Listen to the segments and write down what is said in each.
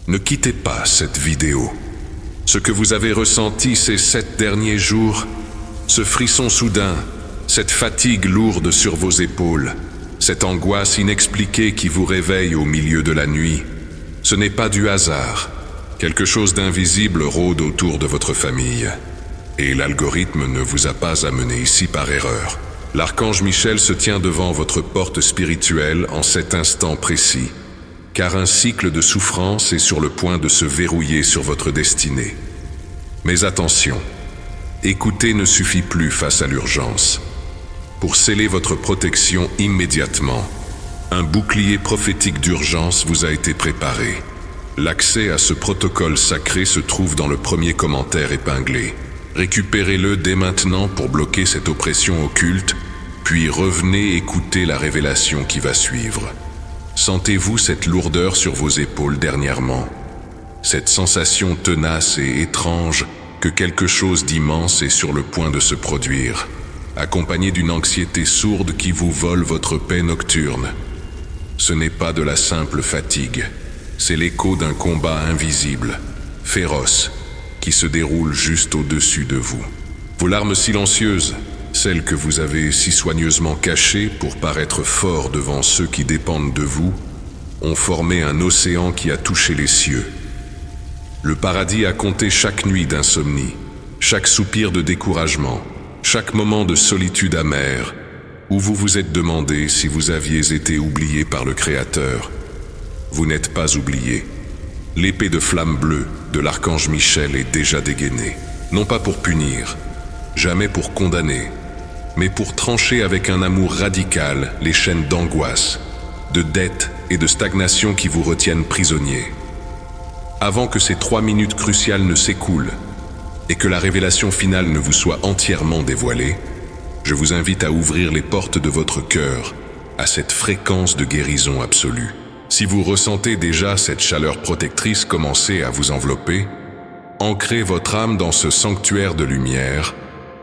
Ne quittez pas cette vidéo. Ce que vous avez ressenti ces 7 derniers jours, ce frisson soudain, cette fatigue lourde sur vos épaules, cette angoisse inexpliquée qui vous réveille au milieu de la nuit, ce n'est pas du hasard. Quelque chose d'invisible rôde autour de votre famille. Et l'algorithme ne vous a pas amené ici par erreur. L'archange Michel se tient devant votre porte spirituelle en cet instant précis, car un cycle de souffrance est sur le point de se verrouiller sur votre destinée. Mais attention, écouter ne suffit plus face à l'urgence. Pour sceller votre protection immédiatement, un bouclier prophétique d'urgence vous a été préparé. L'accès à ce protocole sacré se trouve dans le premier commentaire épinglé. Récupérez-le dès maintenant pour bloquer cette oppression occulte, puis revenez écouter la révélation qui va suivre. Sentez-vous cette lourdeur sur vos épaules dernièrement? Cette sensation tenace et étrange que quelque chose d'immense est sur le point de se produire, accompagnée d'une anxiété sourde qui vous vole votre paix nocturne. Ce n'est pas de la simple fatigue, c'est l'écho d'un combat invisible, féroce, qui se déroule juste au-dessus de vous. Vos larmes silencieuses, celles que vous avez si soigneusement cachées pour paraître fort devant ceux qui dépendent de vous, ont formé un océan qui a touché les cieux. Le paradis a compté chaque nuit d'insomnie, chaque soupir de découragement, chaque moment de solitude amère, où vous vous êtes demandé si vous aviez été oublié par le Créateur. Vous n'êtes pas oublié. L'épée de flamme bleue de l'archange Michel est déjà dégainée, non pas pour punir, jamais pour condamner, mais pour trancher avec un amour radical les chaînes d'angoisse, de dette et de stagnation qui vous retiennent prisonnier. Avant que ces 3 minutes cruciales ne s'écoulent et que la révélation finale ne vous soit entièrement dévoilée, je vous invite à ouvrir les portes de votre cœur à cette fréquence de guérison absolue. Si vous ressentez déjà cette chaleur protectrice commencer à vous envelopper, ancrez votre âme dans ce sanctuaire de lumière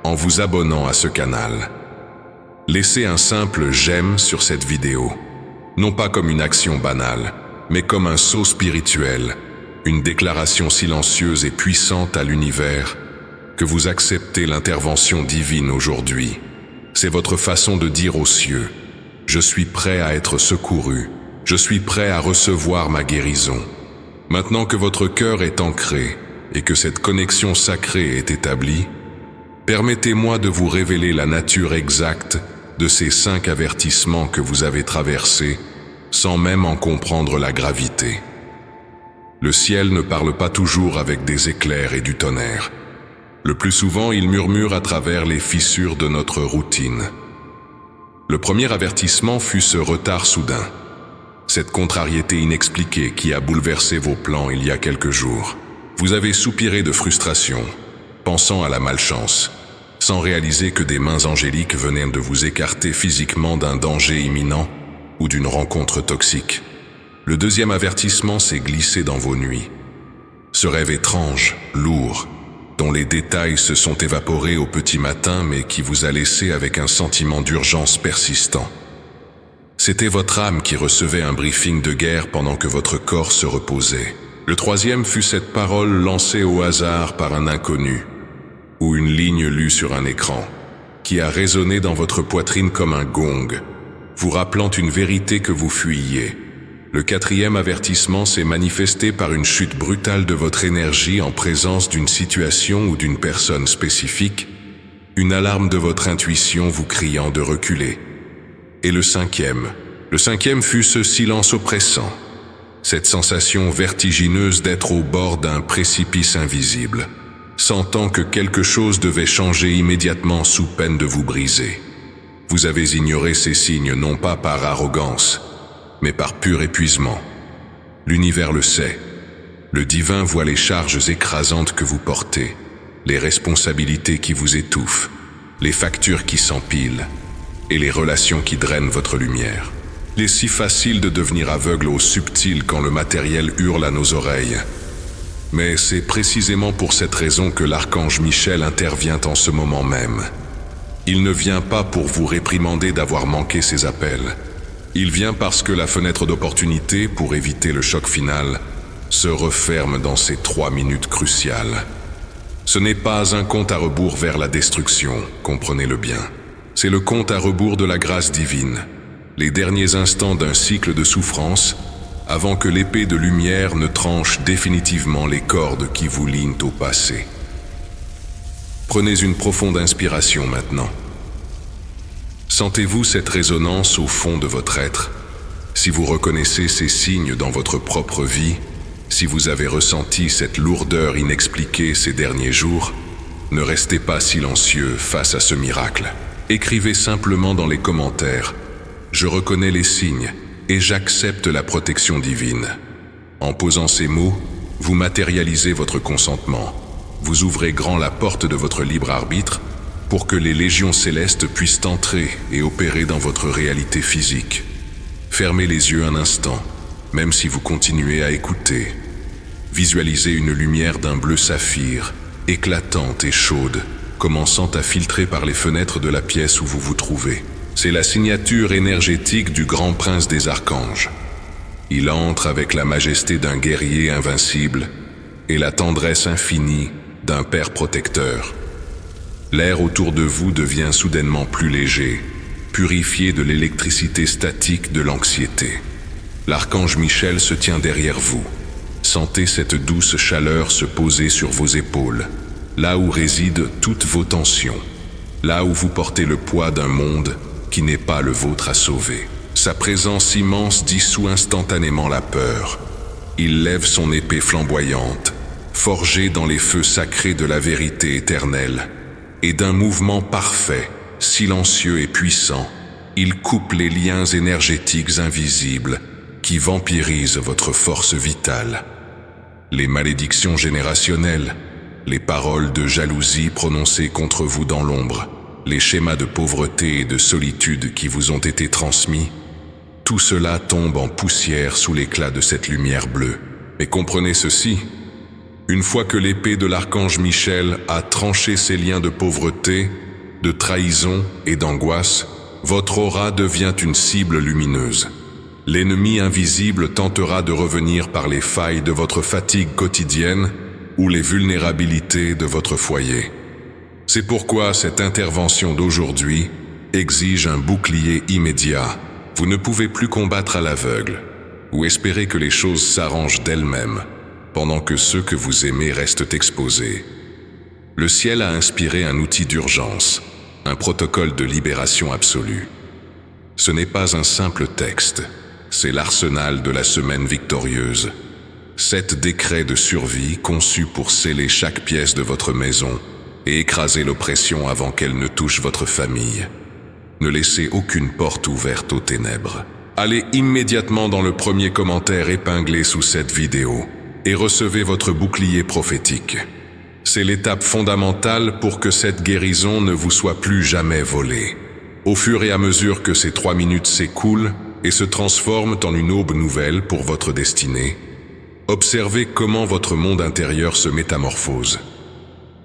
en vous abonnant à ce canal. Laissez un simple j'aime sur cette vidéo, non pas comme une action banale, mais comme un saut spirituel, une déclaration silencieuse et puissante à l'univers que vous acceptez l'intervention divine aujourd'hui. C'est votre façon de dire aux cieux « Je suis prêt à être secouru, je suis prêt à recevoir ma guérison ». Maintenant que votre cœur est ancré et que cette connexion sacrée est établie, permettez-moi de vous révéler la nature exacte de ces 5 avertissements que vous avez traversés sans même en comprendre la gravité. Le ciel ne parle pas toujours avec des éclairs et du tonnerre. Le plus souvent, il murmure à travers les fissures de notre routine. Le premier avertissement fut ce retard soudain, cette contrariété inexpliquée qui a bouleversé vos plans il y a quelques jours. Vous avez soupiré de frustration, pensant à la malchance, sans réaliser que des mains angéliques venaient de vous écarter physiquement d'un danger imminent ou d'une rencontre toxique. Le deuxième avertissement s'est glissé dans vos nuits. Ce rêve étrange, lourd, dont les détails se sont évaporés au petit matin mais qui vous a laissé avec un sentiment d'urgence persistant. C'était votre âme qui recevait un briefing de guerre pendant que votre corps se reposait. Le troisième fut cette parole lancée au hasard par un inconnu, ou une ligne lue sur un écran, qui a résonné dans votre poitrine comme un gong, vous rappelant une vérité que vous fuyiez. Le quatrième avertissement s'est manifesté par une chute brutale de votre énergie en présence d'une situation ou d'une personne spécifique, une alarme de votre intuition vous criant de reculer. Et le cinquième fut ce silence oppressant, cette sensation vertigineuse d'être au bord d'un précipice invisible, sentant que quelque chose devait changer immédiatement sous peine de vous briser. Vous avez ignoré ces signes non pas par arrogance, mais par pur épuisement. L'univers le sait. Le divin voit les charges écrasantes que vous portez, les responsabilités qui vous étouffent, les factures qui s'empilent, et les relations qui drainent votre lumière. Il est si facile de devenir aveugle au subtil quand le matériel hurle à nos oreilles. Mais c'est précisément pour cette raison que l'archange Michel intervient en ce moment même. Il ne vient pas pour vous réprimander d'avoir manqué ses appels. Il vient parce que la fenêtre d'opportunité pour éviter le choc final se referme dans ces 3 minutes cruciales. Ce n'est pas un compte à rebours vers la destruction, comprenez-le bien. C'est le compte à rebours de la grâce divine, les derniers instants d'un cycle de souffrance, avant que l'épée de lumière ne tranche définitivement les cordes qui vous lient au passé. Prenez une profonde inspiration maintenant. Sentez-vous cette résonance au fond de votre être? Si vous reconnaissez ces signes dans votre propre vie, si vous avez ressenti cette lourdeur inexpliquée ces derniers jours, ne restez pas silencieux face à ce miracle. Écrivez simplement dans les commentaires « Je reconnais les signes et j'accepte la protection divine ». En posant ces mots, vous matérialisez votre consentement. Vous ouvrez grand la porte de votre libre arbitre pour que les légions célestes puissent entrer et opérer dans votre réalité physique. Fermez les yeux un instant, même si vous continuez à écouter. Visualisez une lumière d'un bleu saphir, éclatante et chaude, commençant à filtrer par les fenêtres de la pièce où vous vous trouvez. C'est la signature énergétique du grand prince des archanges. Il entre avec la majesté d'un guerrier invincible et la tendresse infinie d'un père protecteur. L'air autour de vous devient soudainement plus léger, purifié de l'électricité statique de l'anxiété. L'archange Michel se tient derrière vous. Sentez cette douce chaleur se poser sur vos épaules, là où résident toutes vos tensions, là où vous portez le poids d'un monde qui n'est pas le vôtre à sauver. Sa présence immense dissout instantanément la peur. Il lève son épée flamboyante, forgée dans les feux sacrés de la vérité éternelle, et d'un mouvement parfait, silencieux et puissant, il coupe les liens énergétiques invisibles qui vampirisent votre force vitale. Les malédictions générationnelles, les paroles de jalousie prononcées contre vous dans l'ombre, les schémas de pauvreté et de solitude qui vous ont été transmis, tout cela tombe en poussière sous l'éclat de cette lumière bleue. Mais comprenez ceci, une fois que l'épée de l'archange Michel a tranché ces liens de pauvreté, de trahison et d'angoisse, votre aura devient une cible lumineuse. L'ennemi invisible tentera de revenir par les failles de votre fatigue quotidienne ou les vulnérabilités de votre foyer. C'est pourquoi cette intervention d'aujourd'hui exige un bouclier immédiat. Vous ne pouvez plus combattre à l'aveugle ou espérer que les choses s'arrangent d'elles-mêmes pendant que ceux que vous aimez restent exposés. Le ciel a inspiré un outil d'urgence, un protocole de libération absolue. Ce n'est pas un simple texte, c'est l'arsenal de la semaine victorieuse. 7 décrets de survie conçus pour sceller chaque pièce de votre maison et écraser l'oppression avant qu'elle ne touche votre famille. Ne laissez aucune porte ouverte aux ténèbres. Allez immédiatement dans le premier commentaire épinglé sous cette vidéo et recevez votre bouclier prophétique. C'est l'étape fondamentale pour que cette guérison ne vous soit plus jamais volée. Au fur et à mesure que ces 3 minutes s'écoulent et se transforment en une aube nouvelle pour votre destinée, observez comment votre monde intérieur se métamorphose.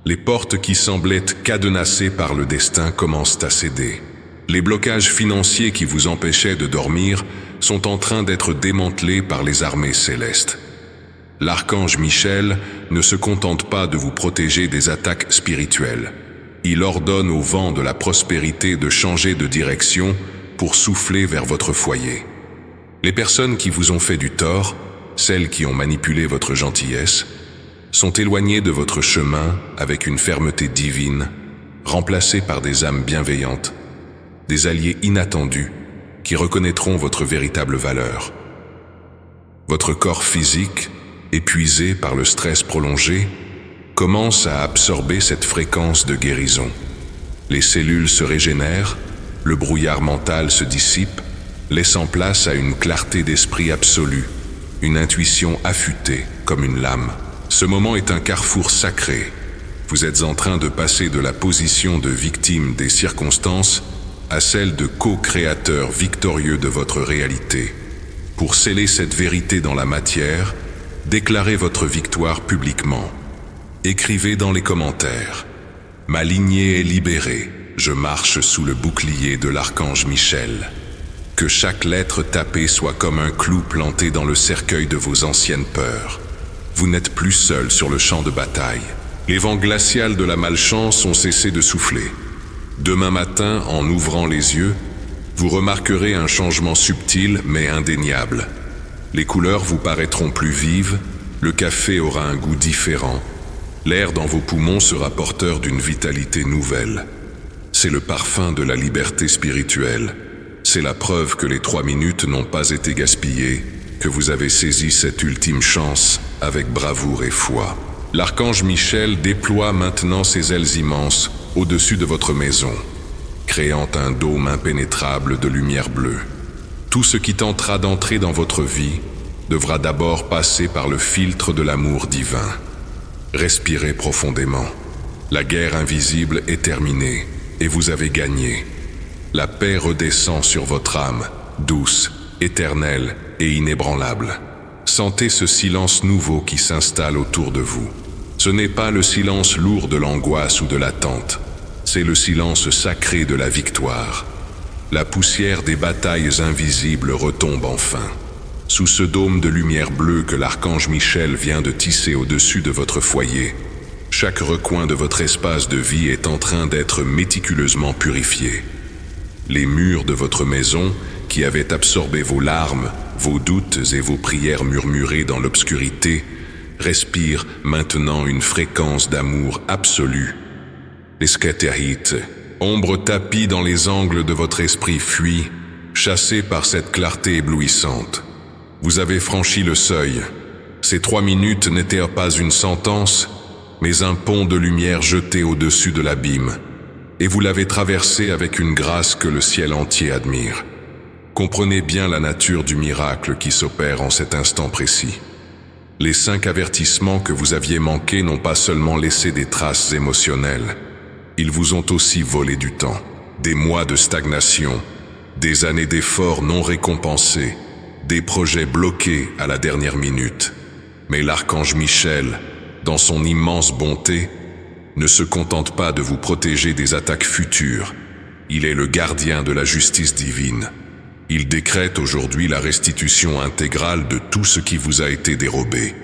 Les portes qui semblaient cadenassées par le destin commencent à céder. Les blocages financiers qui vous empêchaient de dormir sont en train d'être démantelés par les armées célestes. L'archange Michel ne se contente pas de vous protéger des attaques spirituelles. Il ordonne au vent de la prospérité de changer de direction pour souffler vers votre foyer. Les personnes qui vous ont fait du tort, celles qui ont manipulé votre gentillesse, sont éloignées de votre chemin avec une fermeté divine, remplacées par des âmes bienveillantes, des alliés inattendus qui reconnaîtront votre véritable valeur. Votre corps physique, épuisé par le stress prolongé, commence à absorber cette fréquence de guérison. Les cellules se régénèrent, le brouillard mental se dissipe, laissant place à une clarté d'esprit absolue, une intuition affûtée comme une lame. Ce moment est un carrefour sacré. Vous êtes en train de passer de la position de victime des circonstances à celle de co-créateur victorieux de votre réalité. Pour sceller cette vérité dans la matière, déclarez votre victoire publiquement. Écrivez dans les commentaires « Ma lignée est libérée, je marche sous le bouclier de l'archange Michel ». Que chaque lettre tapée soit comme un clou planté dans le cercueil de vos anciennes peurs. vous n'êtes plus seul sur le champ de bataille. Les vents glacials de la malchance ont cessé de souffler. Demain matin, en ouvrant les yeux, vous remarquerez un changement subtil mais indéniable. Les couleurs vous paraîtront plus vives, le café aura un goût différent, l'air dans vos poumons sera porteur d'une vitalité nouvelle. C'est le parfum de la liberté spirituelle. C'est la preuve que les 3 minutes n'ont pas été gaspillées, que vous avez saisi cette ultime chance avec bravoure et foi. L'archange Michel déploie maintenant ses ailes immenses au-dessus de votre maison, créant un dôme impénétrable de lumière bleue. Tout ce qui tentera d'entrer dans votre vie devra d'abord passer par le filtre de l'amour divin. Respirez profondément. La guerre invisible est terminée et vous avez gagné. La paix redescend sur votre âme, douce, éternelle et inébranlable. Sentez ce silence nouveau qui s'installe autour de vous. Ce n'est pas le silence lourd de l'angoisse ou de l'attente, c'est le silence sacré de la victoire. La poussière des batailles invisibles retombe enfin. Sous ce dôme de lumière bleue que l'archange Michel vient de tisser au-dessus de votre foyer, chaque recoin de votre espace de vie est en train d'être méticuleusement purifié. Les murs de votre maison, qui avaient absorbé vos larmes, vos doutes et vos prières murmurées dans l'obscurité, respirent maintenant une fréquence d'amour absolu. Les Sketerhites, ombre tapie dans les angles de votre esprit, fuit, chassé par cette clarté éblouissante. Vous avez franchi le seuil. Ces 3 minutes n'étaient pas une sentence, mais un pont de lumière jeté au-dessus de l'abîme. Et vous l'avez traversé avec une grâce que le ciel entier admire. Comprenez bien la nature du miracle qui s'opère en cet instant précis. Les 5 avertissements que vous aviez manqués n'ont pas seulement laissé des traces émotionnelles, ils vous ont aussi volé du temps, des mois de stagnation, des années d'efforts non récompensés, des projets bloqués à la dernière minute. Mais l'archange Michel, dans son immense bonté, ne se contente pas de vous protéger des attaques futures. Il est le gardien de la justice divine. Il décrète aujourd'hui la restitution intégrale de tout ce qui vous a été dérobé.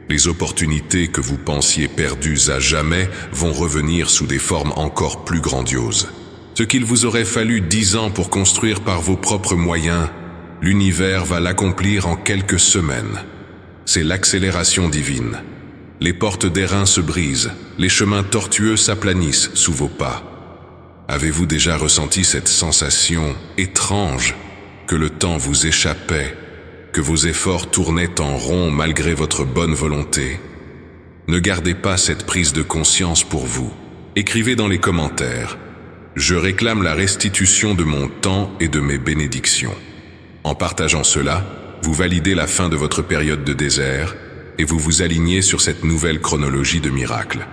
Les opportunités que vous pensiez perdues à jamais vont revenir sous des formes encore plus grandioses. Ce qu'il vous aurait fallu 10 ans pour construire par vos propres moyens, l'univers va l'accomplir en quelques semaines. C'est l'accélération divine. Les portes d'airain se brisent, les chemins tortueux s'aplanissent sous vos pas. Avez-vous déjà ressenti cette sensation étrange que le temps vous échappait, que vos efforts tournaient en rond malgré votre bonne volonté? Ne gardez pas cette prise de conscience pour vous. Écrivez dans les commentaires « Je réclame la restitution de mon temps et de mes bénédictions ». En partageant cela, vous validez la fin de votre période de désert et vous vous alignez sur cette nouvelle chronologie de miracles.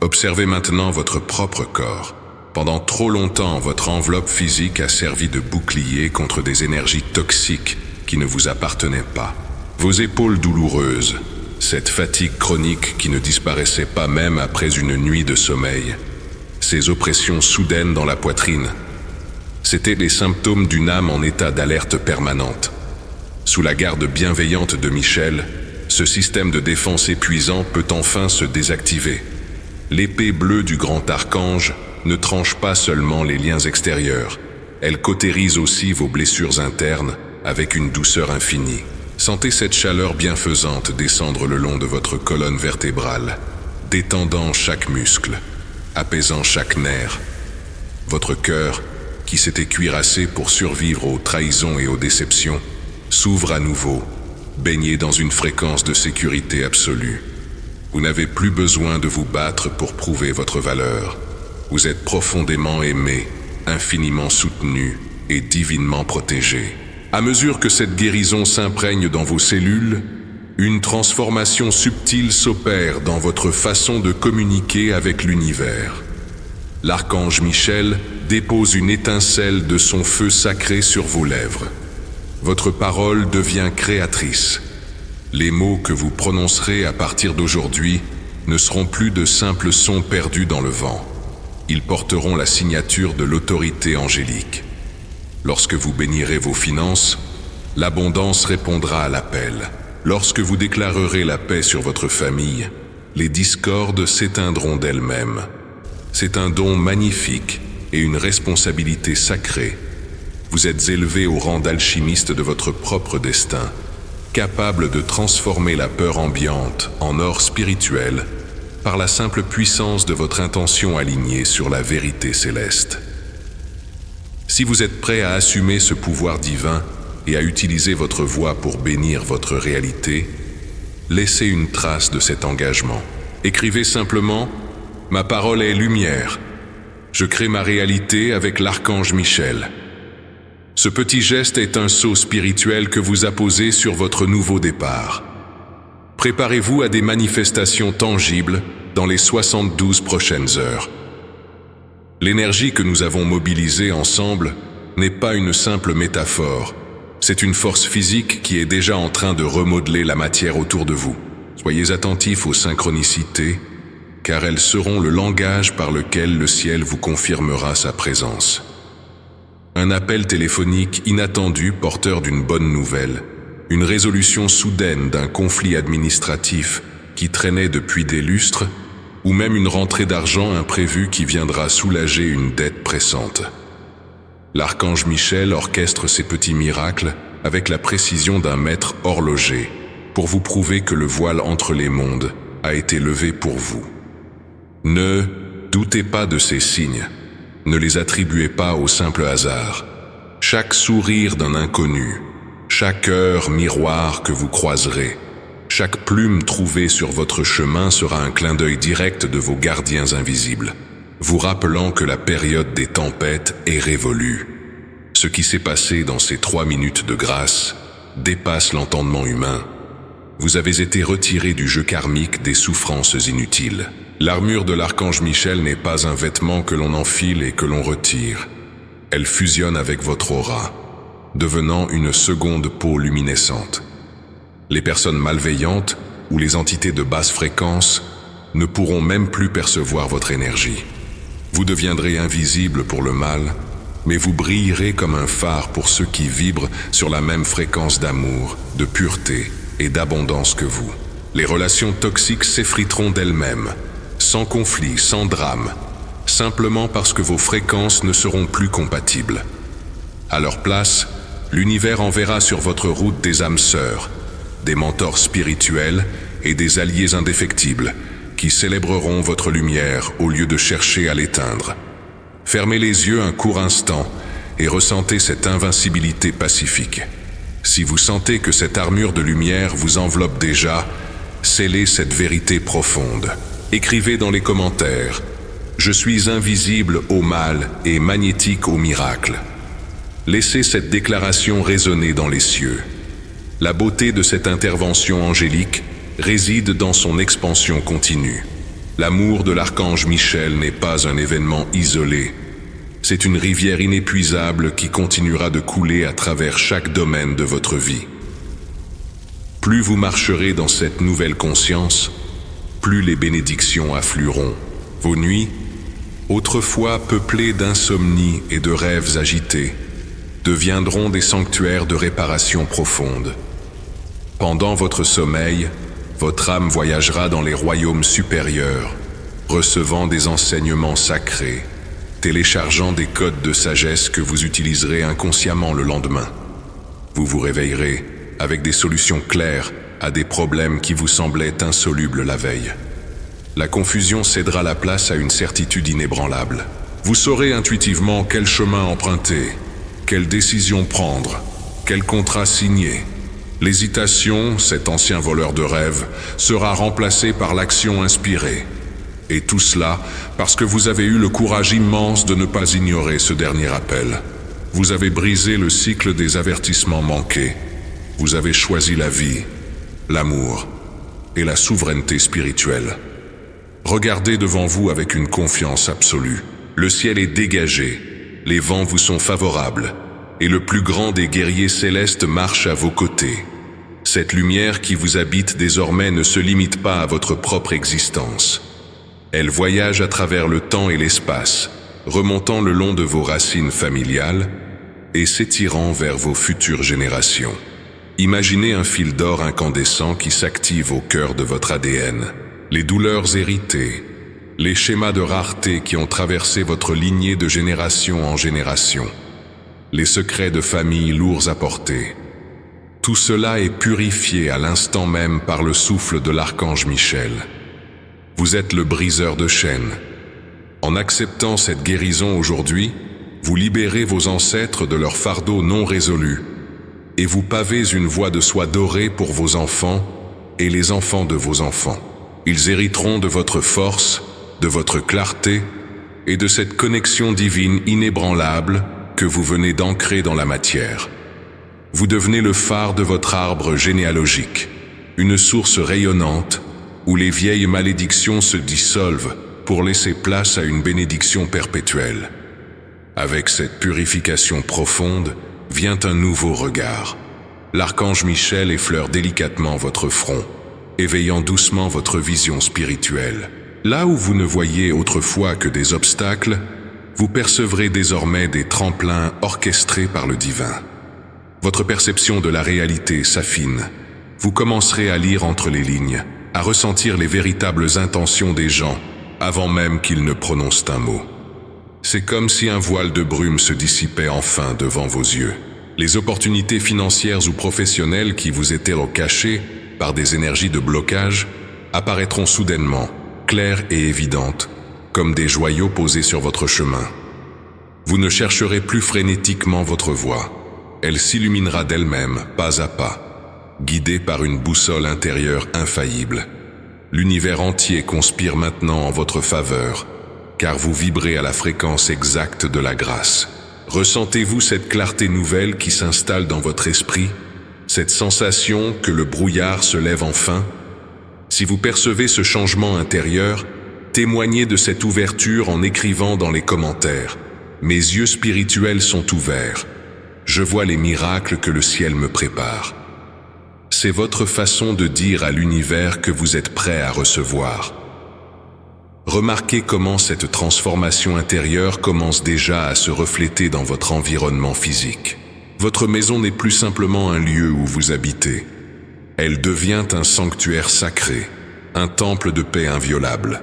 Observez maintenant votre propre corps. Pendant trop longtemps, votre enveloppe physique a servi de bouclier contre des énergies toxiques qui ne vous appartenaient pas. Vos épaules douloureuses, cette fatigue chronique qui ne disparaissait pas même après une nuit de sommeil, ces oppressions soudaines dans la poitrine, c'étaient les symptômes d'une âme en état d'alerte permanente. Sous la garde bienveillante de Michel, ce système de défense épuisant peut enfin se désactiver. L'épée bleue du grand archange ne tranche pas seulement les liens extérieurs, elle cautérise aussi vos blessures internes avec une douceur infinie. Sentez cette chaleur bienfaisante descendre le long de votre colonne vertébrale, détendant chaque muscle, apaisant chaque nerf. Votre cœur, qui s'était cuirassé pour survivre aux trahisons et aux déceptions, s'ouvre à nouveau, baigné dans une fréquence de sécurité absolue. Vous n'avez plus besoin de vous battre pour prouver votre valeur. Vous êtes profondément aimé, infiniment soutenu et divinement protégé. À mesure que cette guérison s'imprègne dans vos cellules, une transformation subtile s'opère dans votre façon de communiquer avec l'univers. L'archange Michel dépose une étincelle de son feu sacré sur vos lèvres. Votre parole devient créatrice. Les mots que vous prononcerez à partir d'aujourd'hui ne seront plus de simples sons perdus dans le vent. Ils porteront la signature de l'autorité angélique. Lorsque vous bénirez vos finances, l'abondance répondra à l'appel. Lorsque vous déclarerez la paix sur votre famille, les discordes s'éteindront d'elles-mêmes. C'est un don magnifique et une responsabilité sacrée. Vous êtes élevé au rang d'alchimiste de votre propre destin, capable de transformer la peur ambiante en or spirituel par la simple puissance de votre intention alignée sur la vérité céleste. Si vous êtes prêt à assumer ce pouvoir divin et à utiliser votre voix pour bénir votre réalité, laissez une trace de cet engagement. Écrivez simplement « Ma parole est lumière. Je crée ma réalité avec l'archange Michel ». Ce petit geste est un sceau spirituel que vous apposez sur votre nouveau départ. Préparez-vous à des manifestations tangibles dans les 72 prochaines heures. L'énergie que nous avons mobilisée ensemble n'est pas une simple métaphore. C'est une force physique qui est déjà en train de remodeler la matière autour de vous. Soyez attentifs aux synchronicités, car elles seront le langage par lequel le ciel vous confirmera sa présence. Un appel téléphonique inattendu porteur d'une bonne nouvelle, une résolution soudaine d'un conflit administratif qui traînait depuis des lustres, ou même une rentrée d'argent imprévue qui viendra soulager une dette pressante. L'archange Michel orchestre ces petits miracles avec la précision d'un maître horloger pour vous prouver que le voile entre les mondes a été levé pour vous. Ne doutez pas de ces signes, ne les attribuez pas au simple hasard. Chaque sourire d'un inconnu, chaque heure miroir que vous croiserez, chaque plume trouvée sur votre chemin sera un clin d'œil direct de vos gardiens invisibles, vous rappelant que la période des tempêtes est révolue. Ce qui s'est passé dans ces 3 minutes de grâce dépasse l'entendement humain. Vous avez été retiré du jeu karmique des souffrances inutiles. L'armure de l'archange Michel n'est pas un vêtement que l'on enfile et que l'on retire. Elle fusionne avec votre aura, devenant une seconde peau luminescente. Les personnes malveillantes ou les entités de basse fréquence ne pourront même plus percevoir votre énergie. Vous deviendrez invisible pour le mal, mais vous brillerez comme un phare pour ceux qui vibrent sur la même fréquence d'amour, de pureté et d'abondance que vous. Les relations toxiques s'effriteront d'elles-mêmes, sans conflit, sans drame, simplement parce que vos fréquences ne seront plus compatibles. À leur place, l'univers enverra sur votre route des âmes sœurs, des mentors spirituels et des alliés indéfectibles qui célébreront votre lumière au lieu de chercher à l'éteindre. Fermez les yeux un court instant et ressentez cette invincibilité pacifique. Si vous sentez que cette armure de lumière vous enveloppe déjà, scellez cette vérité profonde. Écrivez dans les commentaires « Je suis invisible au mal et magnétique au miracle ». Laissez cette déclaration résonner dans les cieux. La beauté de cette intervention angélique réside dans son expansion continue. L'amour de l'archange Michel n'est pas un événement isolé. C'est une rivière inépuisable qui continuera de couler à travers chaque domaine de votre vie. Plus vous marcherez dans cette nouvelle conscience, plus les bénédictions afflueront. Vos nuits, autrefois peuplées d'insomnie et de rêves agités, deviendront des sanctuaires de réparation profonde. Pendant votre sommeil, votre âme voyagera dans les royaumes supérieurs, recevant des enseignements sacrés, téléchargeant des codes de sagesse que vous utiliserez inconsciemment le lendemain. Vous vous réveillerez avec des solutions claires à des problèmes qui vous semblaient insolubles la veille. La confusion cédera la place à une certitude inébranlable. Vous saurez intuitivement quel chemin emprunter, quelle décision prendre, quel contrat signer. L'hésitation, cet ancien voleur de rêves, sera remplacée par l'action inspirée. Et tout cela parce que vous avez eu le courage immense de ne pas ignorer ce dernier appel. Vous avez brisé le cycle des avertissements manqués. Vous avez choisi la vie, l'amour et la souveraineté spirituelle. Regardez devant vous avec une confiance absolue. Le ciel est dégagé, les vents vous sont favorables, et le plus grand des guerriers célestes marche à vos côtés. Cette lumière qui vous habite désormais ne se limite pas à votre propre existence. Elle voyage à travers le temps et l'espace, remontant le long de vos racines familiales et s'étirant vers vos futures générations. Imaginez un fil d'or incandescent qui s'active au cœur de votre ADN. Les douleurs héritées, les schémas de rareté qui ont traversé votre lignée de génération en génération, les secrets de famille lourds à porter. Tout cela est purifié à l'instant même par le souffle de l'archange Michel. Vous êtes le briseur de chaînes. En acceptant cette guérison aujourd'hui, vous libérez vos ancêtres de leur fardeau non résolu et vous pavez une voie de soie dorée pour vos enfants et les enfants de vos enfants. Ils hériteront de votre force, de votre clarté et de cette connexion divine inébranlable que vous venez d'ancrer dans la matière. Vous devenez le phare de votre arbre généalogique, une source rayonnante où les vieilles malédictions se dissolvent pour laisser place à une bénédiction perpétuelle. Avec cette purification profonde, vient un nouveau regard. L'archange Michel effleure délicatement votre front, éveillant doucement votre vision spirituelle. Là où vous ne voyiez autrefois que des obstacles, vous percevrez désormais des tremplins orchestrés par le divin. Votre perception de la réalité s'affine. Vous commencerez à lire entre les lignes, à ressentir les véritables intentions des gens, avant même qu'ils ne prononcent un mot. C'est comme si un voile de brume se dissipait enfin devant vos yeux. Les opportunités financières ou professionnelles qui vous étaient cachées par des énergies de blocage apparaîtront soudainement, claires et évidentes, comme des joyaux posés sur votre chemin. Vous ne chercherez plus frénétiquement votre voie. Elle s'illuminera d'elle-même, pas à pas, guidée par une boussole intérieure infaillible. L'univers entier conspire maintenant en votre faveur, car vous vibrez à la fréquence exacte de la grâce. Ressentez-vous cette clarté nouvelle qui s'installe dans votre esprit, cette sensation que le brouillard se lève enfin? Si vous percevez ce changement intérieur, témoignez de cette ouverture en écrivant dans les commentaires « Mes yeux spirituels sont ouverts. Je vois les miracles que le ciel me prépare. » C'est votre façon de dire à l'univers que vous êtes prêt à recevoir. Remarquez comment cette transformation intérieure commence déjà à se refléter dans votre environnement physique. Votre maison n'est plus simplement un lieu où vous habitez. Elle devient un sanctuaire sacré, un temple de paix inviolable.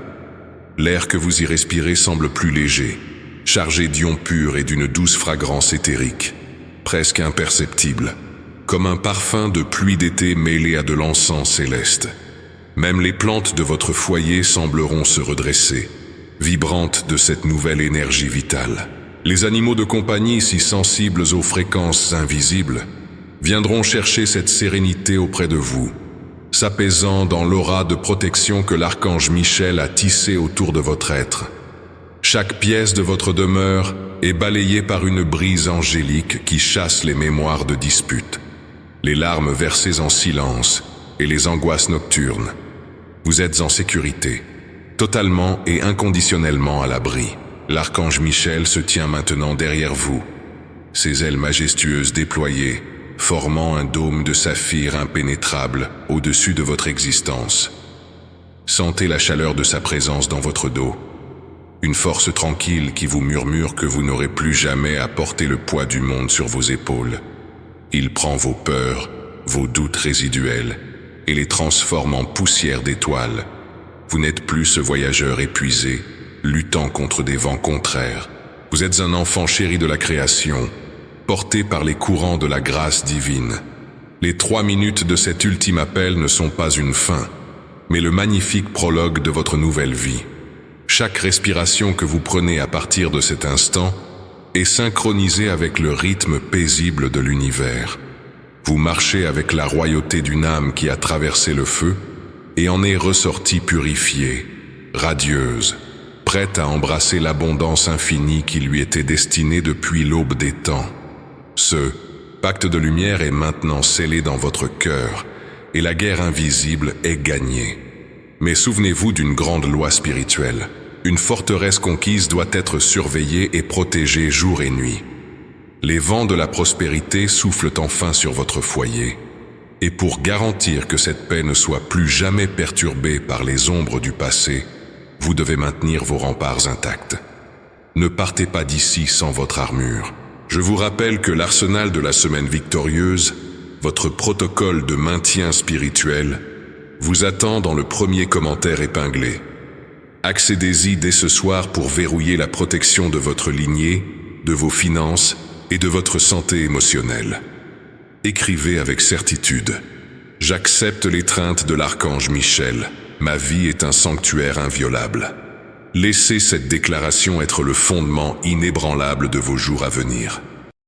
L'air que vous y respirez semble plus léger, chargé d'ions purs et d'une douce fragrance éthérique, presque imperceptible, comme un parfum de pluie d'été mêlé à de l'encens céleste. Même les plantes de votre foyer sembleront se redresser, vibrantes de cette nouvelle énergie vitale. Les animaux de compagnie, si sensibles aux fréquences invisibles, viendront chercher cette sérénité auprès de vous, s'apaisant dans l'aura de protection que l'archange Michel a tissée autour de votre être. Chaque pièce de votre demeure est balayée par une brise angélique qui chasse les mémoires de disputes, les larmes versées en silence et les angoisses nocturnes. Vous êtes en sécurité, totalement et inconditionnellement à l'abri. L'archange Michel se tient maintenant derrière vous, ses ailes majestueuses déployées, formant un dôme de saphir impénétrable au-dessus de votre existence. Sentez la chaleur de sa présence dans votre dos, une force tranquille qui vous murmure que vous n'aurez plus jamais à porter le poids du monde sur vos épaules. Il prend vos peurs, vos doutes résiduels, et les transforme en poussière d'étoiles. Vous n'êtes plus ce voyageur épuisé, luttant contre des vents contraires. Vous êtes un enfant chéri de la création, porté par les courants de la grâce divine. Les 3 minutes de cet ultime appel ne sont pas une fin, mais le magnifique prologue de votre nouvelle vie. Chaque respiration que vous prenez à partir de cet instant est synchronisée avec le rythme paisible de l'univers. Vous marchez avec la royauté d'une âme qui a traversé le feu et en est ressortie purifiée, radieuse, prête à embrasser l'abondance infinie qui lui était destinée depuis l'aube des temps. Ce pacte de lumière est maintenant scellé dans votre cœur et la guerre invisible est gagnée. Mais souvenez-vous d'une grande loi spirituelle. Une forteresse conquise doit être surveillée et protégée jour et nuit. Les vents de la prospérité soufflent enfin sur votre foyer. Et pour garantir que cette paix ne soit plus jamais perturbée par les ombres du passé, vous devez maintenir vos remparts intacts. Ne partez pas d'ici sans votre armure. Je vous rappelle que l'arsenal de la semaine victorieuse votre protocole de maintien spirituel, vous attend dans le premier commentaire épinglé. Accédez-y dès ce soir pour verrouiller la protection de votre lignée, de vos finances et de votre santé émotionnelle. Écrivez avec certitude. J'accepte l'étreinte de l'archange Michel. Ma vie est un sanctuaire inviolable. Laissez cette déclaration être le fondement inébranlable de vos jours à venir.